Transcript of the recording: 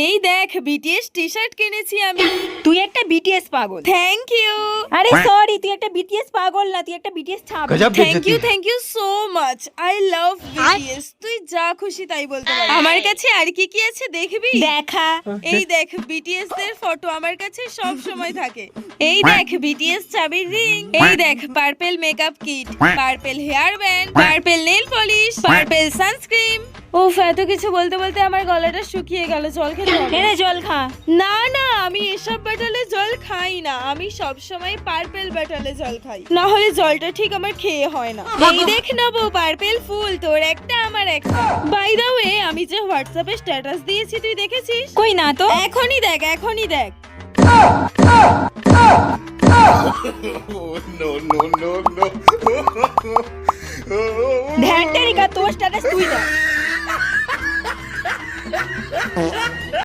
এই দেখ BTS T-shirt কিনেছি আমি। তুই একটা বিটিএস পাগল। Thank you. আরে সরি, তুই একটা বিটিএস পাগল না, তুই একটা বিটিএস ছাগল। Thank you so much. I love BTS. তুই যা খুশি তাই বলতে পারিস। আমার কাছে আর কি কি আছে দেখবি? দেখা। এই দেখ বিটিএস দের ফটো আমার কাছে সব সময় থাকে। এই দেখ বিটিএস চাবির রিং। এই দেখ purple makeup kit, purple hair band, purple nail polish, purple sunscreen. উফ, এত কিছু বলতে বলতে আমার গলাটা শুকিয়ে গেল। জল খেতে হবে। এনে জল খা। না না, আমি এসব বটলে জল খাই না। আমি সব সময় পার্পল বটলে জল খাই, না হলে জলটা ঠিক আমার খেয়ে হয় না। এই দেখ নেবো পার্পল ফুল, তোর একটা আমার একটা। বাই দ্য ওয়ে, আমি যে হোয়াটসঅ্যাপে স্ট্যাটাস দিয়েছি তুই দেখেছিস? কই না তো। এখনই দেখ, এখনই দেখ। no, no, no, no. ধ্যান টেরিকা, তোর স্ট্যাটাস তুই দেখ।